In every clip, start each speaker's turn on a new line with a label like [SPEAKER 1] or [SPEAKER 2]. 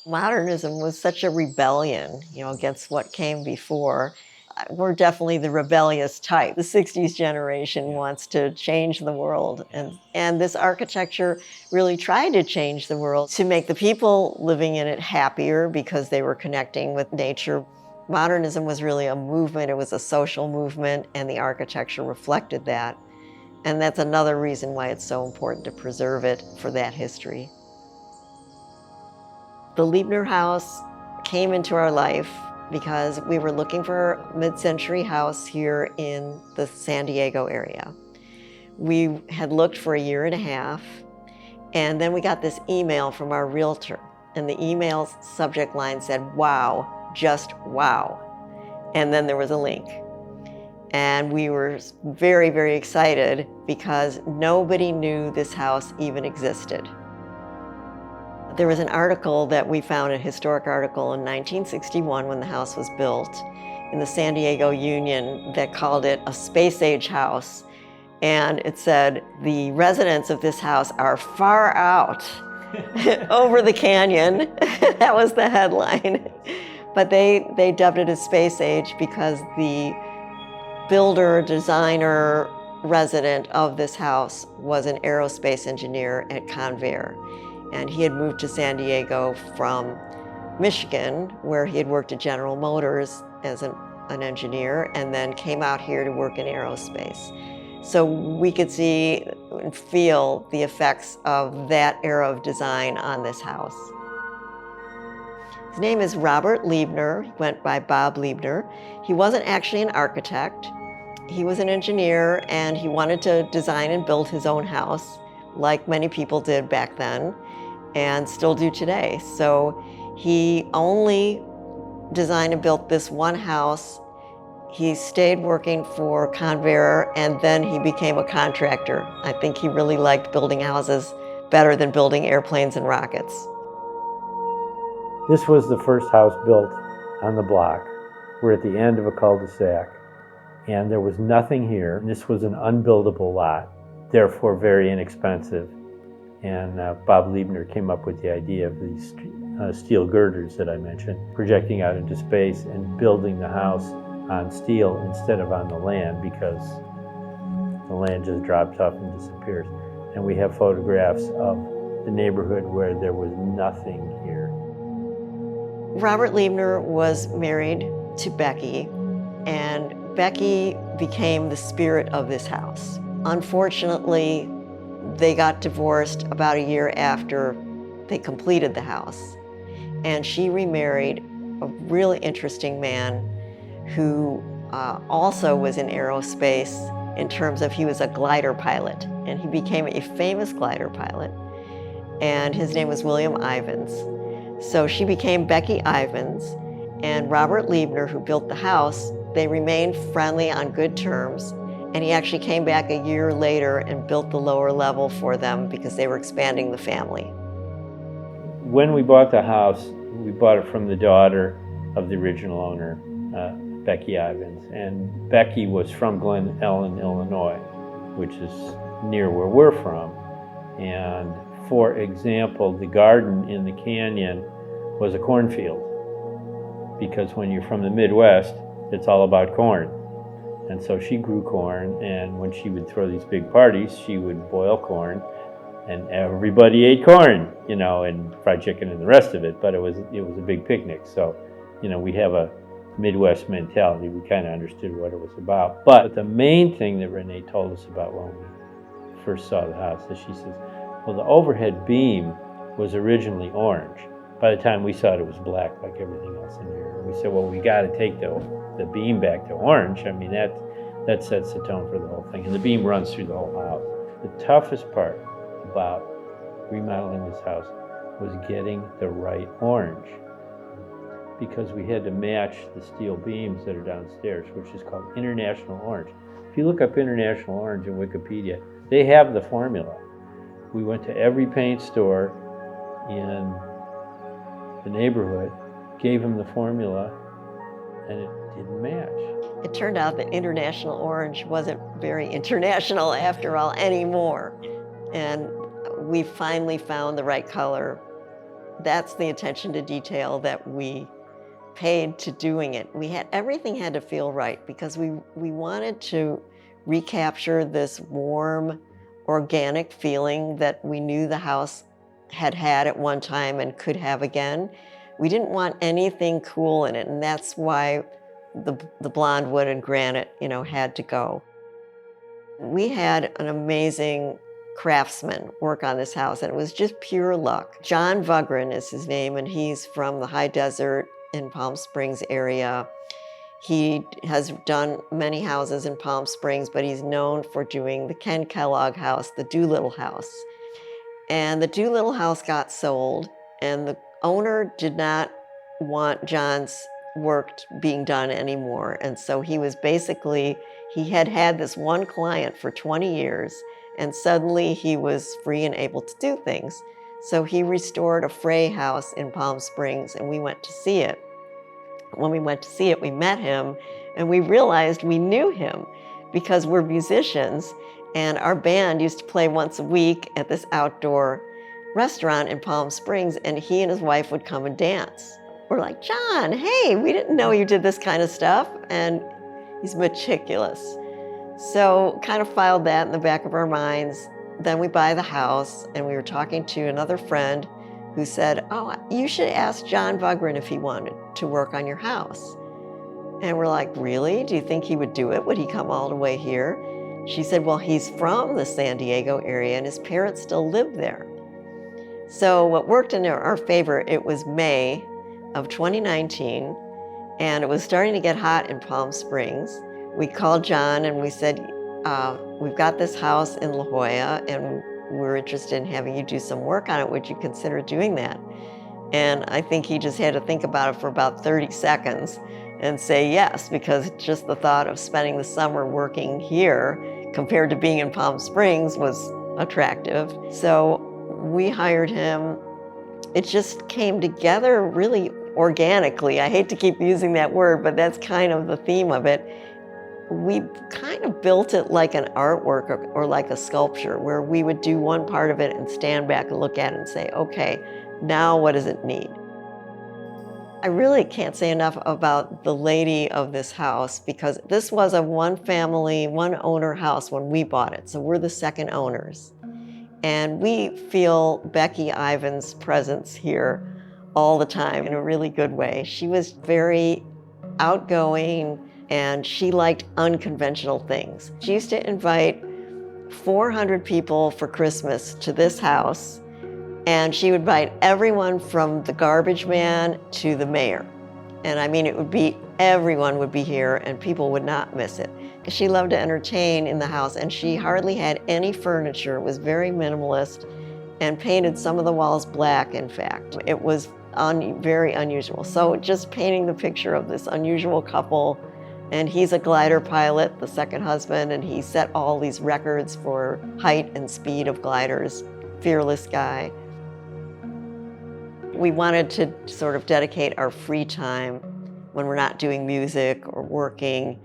[SPEAKER 1] Modernism was such a rebellion, against what came before. We're definitely the rebellious type. The 60s generation wants to change the world. And this architecture really tried to change the world to make the people living in it happier because they were connecting with nature. Modernism was really a movement. It was a social movement, and the architecture reflected that. And that's another reason why it's so important to preserve it for that history. The Liebner house came into our life because we were looking for a mid-century house here in the San Diego area. We had looked for a year and a half, and then we got this email from our realtor, and the email's subject line said, "Wow, just wow." And then there was a link. And we were very, very excited because nobody knew this house even existed. There was an article that we found, a historic article in 1961 when the house was built in the San Diego Union that called it a space-age house. And it said, the residents of this house are far out over the canyon. That was the headline. But they dubbed it as space-age because the builder, designer, resident of this house was an aerospace engineer at Convair. And he had moved to San Diego from Michigan, where he had worked at General Motors as an engineer, and then came out here to work in aerospace. So we could see and feel the effects of that era of design on this house. His name is Robert Liebner. He went by Bob Liebner. He wasn't actually an architect. He was an engineer, and he wanted to design and build his own house, like many people did back then, and still do today. So he only designed and built this one house. He stayed working for Convair, and then he became a contractor. I think he really liked building houses better than building airplanes and rockets.
[SPEAKER 2] This was the first house built on the block. We're at the end of a cul-de-sac, and there was nothing here. This was an unbuildable lot, therefore very inexpensive. And Bob Liebner came up with the idea of these steel girders that I mentioned, projecting out into space and building the house on steel instead of on the land, because the land just drops off and disappears. And we have photographs of the neighborhood where there was nothing here.
[SPEAKER 1] Robert Liebner was married to Becky, and Becky became the spirit of this house. Unfortunately, they got divorced about a year after they completed the house. And she remarried a really interesting man who also was in aerospace in terms of he was a glider pilot. And he became a famous glider pilot. And his name was William Ivins. So she became Becky Ivins. And Robert Liebner, who built the house, they remained friendly on good terms. And he actually came back a year later and built the lower level for them because they were expanding the family.
[SPEAKER 2] When we bought the house, we bought it from the daughter of the original owner, Becky Ivins. And Becky was from Glen Ellen, Illinois, which is near where we're from. And for example, the garden in the canyon was a cornfield, because when you're from the Midwest, it's all about corn. And so she grew corn, and when she would throw these big parties, she would boil corn, and everybody ate corn, and fried chicken and the rest of it, but it was a big picnic. So, we have a Midwest mentality. We kind of understood what it was about. But the main thing that Renee told us about when we first saw the house is she says, well, the overhead beam was originally orange. By the time we saw it, it was black like everything else in here. And we said, well, we got to take the beam back to orange. I mean, that sets the tone for the whole thing. And the beam runs through the whole house. The toughest part about remodeling this house was getting the right orange, because we had to match the steel beams that are downstairs, which is called International Orange. If you look up International Orange in Wikipedia, they have the formula. We went to every paint store in the neighborhood, gave them the formula, and it didn't match.
[SPEAKER 1] It turned out that International Orange wasn't very international after all anymore. And we finally found the right color That's the attention to detail that we paid to doing it. Everything had to feel right because we wanted to recapture this warm, organic feeling that we knew the house had at one time and could have again. We didn't want anything cool in it, and that's why the blonde wood and granite, had to go. We had an amazing craftsman work on this house, and it was just pure luck. John Vugren is his name, and he's from the high desert in Palm Springs area. He has done many houses in Palm Springs, but he's known for doing the Ken Kellogg house, the Doolittle house. And the Doolittle house got sold, and the owner did not want John's work being done anymore. And so he had this one client for 20 years, and suddenly he was free and able to do things. So he restored a Frey house in Palm Springs, and we went to see it. When we went to see it, we met him, and we realized we knew him because we're musicians, and our band used to play once a week at this outdoor restaurant in Palm Springs, and he and his wife would come and dance. We're like, John, hey, we didn't know you did this kind of stuff, and he's meticulous. So kind of filed that in the back of our minds. Then we buy the house, and we were talking to another friend who said, oh, you should ask John Vugren if he wanted to work on your house. And we're like, really? Do you think he would do it? Would he come all the way here? She said, well, he's from the San Diego area, and his parents still live there. So what worked in our favor, it was May of 2019, and it was starting to get hot in Palm Springs. We called John and we said, we've got this house in La Jolla, and we're interested in having you do some work on it. Would you consider doing that? And I think he just had to think about it for about 30 seconds and say yes, because just the thought of spending the summer working here compared to being in Palm Springs was attractive. So we hired him. It just came together really organically. I hate to keep using that word, but that's kind of the theme of it. We kind of built it like an artwork or like a sculpture, where we would do one part of it and stand back and look at it and say, okay, now what does it need? I really can't say enough about the lady of this house, because this was a one family, one owner house when we bought it. So we're the second owners. And we feel Becky Ivan's presence here all the time in a really good way. She was very outgoing, and she liked unconventional things. She used to invite 400 people for Christmas to this house, and she would invite everyone from the garbage man to the mayor. And I mean, everyone would be here, and people would not miss it. She loved to entertain in the house, and she hardly had any furniture. It was very minimalist, and painted some of the walls black, in fact. It was very unusual. So just painting the picture of this unusual couple, and he's a glider pilot, the second husband, and he set all these records for height and speed of gliders. Fearless guy. We wanted to sort of dedicate our free time when we're not doing music or working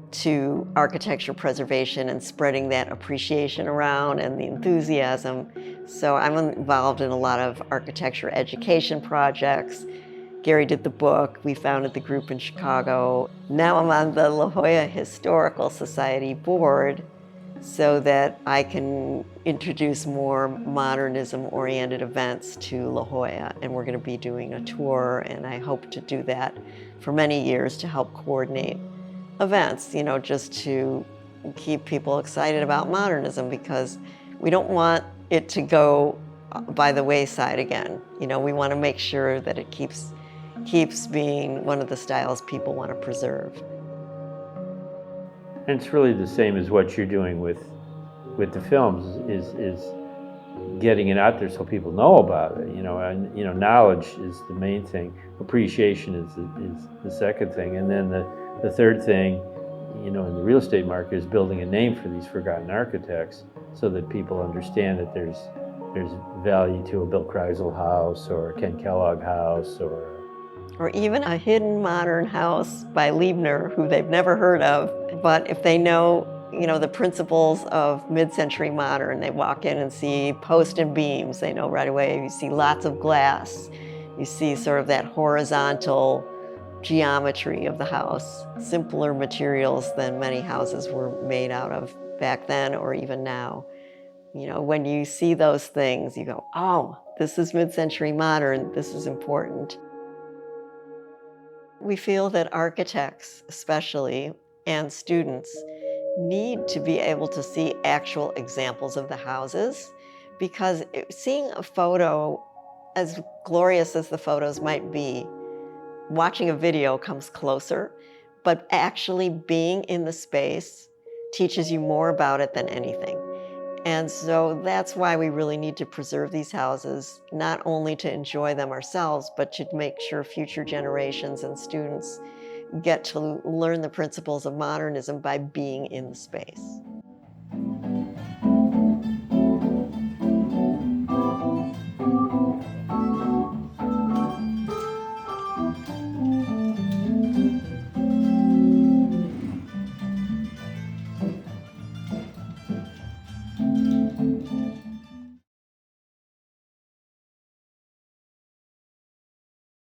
[SPEAKER 1] to architecture preservation and spreading that appreciation around and the enthusiasm. So I'm involved in a lot of architecture education projects. Gary did the book. We founded the group in Chicago. Now I'm on the La Jolla Historical Society board so that I can introduce more modernism-oriented events to La Jolla. And we're going to be doing a tour, and I hope to do that for many years to help coordinate events, just to keep people excited about modernism, because we don't want it to go by the wayside again. We want to make sure that it keeps being one of the styles people want to preserve.
[SPEAKER 2] And it's really the same as what you're doing with the films, is getting it out there so people know about it. And knowledge is the main thing. Appreciation is the second thing, and then the third thing, in the real estate market, is building a name for these forgotten architects, so that people understand that there's value to a Bill Kreisel house or a Ken Kellogg house,
[SPEAKER 1] or even a hidden modern house by Liebner, who they've never heard of. But if they know the principles of mid-century modern. They walk in and see post and beams. They know right away. You see lots of glass. You see sort of that horizontal geometry of the house, simpler materials than many houses were made out of back then or even now. When you see those things, you go, oh, this is mid-century modern, this is important. We feel that architects, especially, and students need to be able to see actual examples of the houses, because seeing a photo, as glorious as the photos might be, watching a video comes closer, but actually being in the space teaches you more about it than anything. And so that's why we really need to preserve these houses, not only to enjoy them ourselves, but to make sure future generations and students get to learn the principles of modernism by being in the space.